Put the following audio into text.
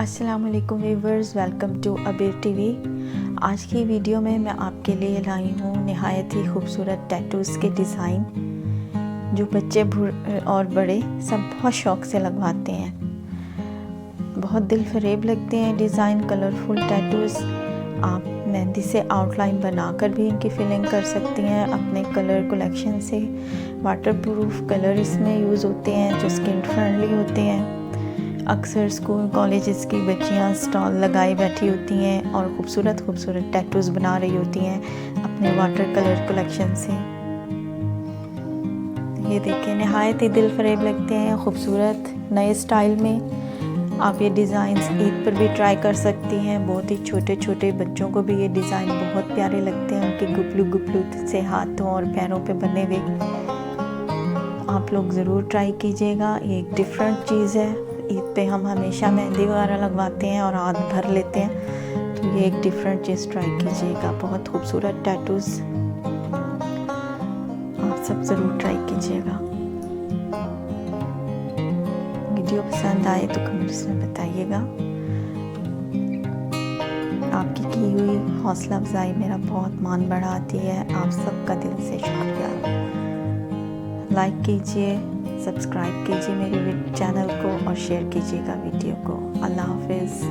अस्सलाम वालेकुम viewers, welcome to अबीर टीवी। आज की वीडियो में मैं आपके लिए लाई हूँ नहायत ही खूबसूरत टैटूज़ के डिज़ाइन जो बच्चे और बड़े सब बहुत शौक़ से लगवाते हैं। बहुत दिल फरेब लगते हैं डिज़ाइन। कलरफुल टैटूज़ आप मेहंदी से आउटलाइन बनाकर भी इनकी फिलिंग कर सकती हैं अपने कलर कलेक्शन से। वाटरप्रूफ कलर इसमें यूज़ होते हैं जो स्किन फ्रेंडली होते हैं। अक्सर स्कूल कॉलेजेस की बच्चियां स्टॉल लगाए बैठी होती हैं और खूबसूरत टैटूज़ बना रही होती हैं अपने वाटर कलर कलेक्शन से। ये देखें, नहायत ही दिल फरेब लगते हैं, खूबसूरत नए स्टाइल में। आप ये डिज़ाइंस ईद पर भी ट्राई कर सकती हैं। बहुत ही छोटे छोटे बच्चों को भी ये डिज़ाइन बहुत प्यारे लगते हैं, उनके गुपलू से हाथों और पैरों पे बने हुए। आप लोग ज़रूर ट्राई कीजिएगा, ये एक डिफरेंट चीज़ है। ईद पे हम हमेशा मेहंदी वगैरह लगवाते हैं और हाथ भर लेते हैं, तो ये एक डिफरेंट चीज़ ट्राई कीजिएगा। बहुत खूबसूरत टैटूज़ आप सब ज़रूर ट्राई कीजिएगा। वीडियो पसंद आए तो कमेंट्स में बताइएगा। आपकी की हुई हौसला अफजाई मेरा बहुत मान बढ़ाती है। आप सबका दिल से शुक्रिया। लाइक कीजिए, सब्सक्राइब कीजिए मेरे चैनल को और शेयर कीजिएगा वीडियो को। अल्लाह हाफिज़।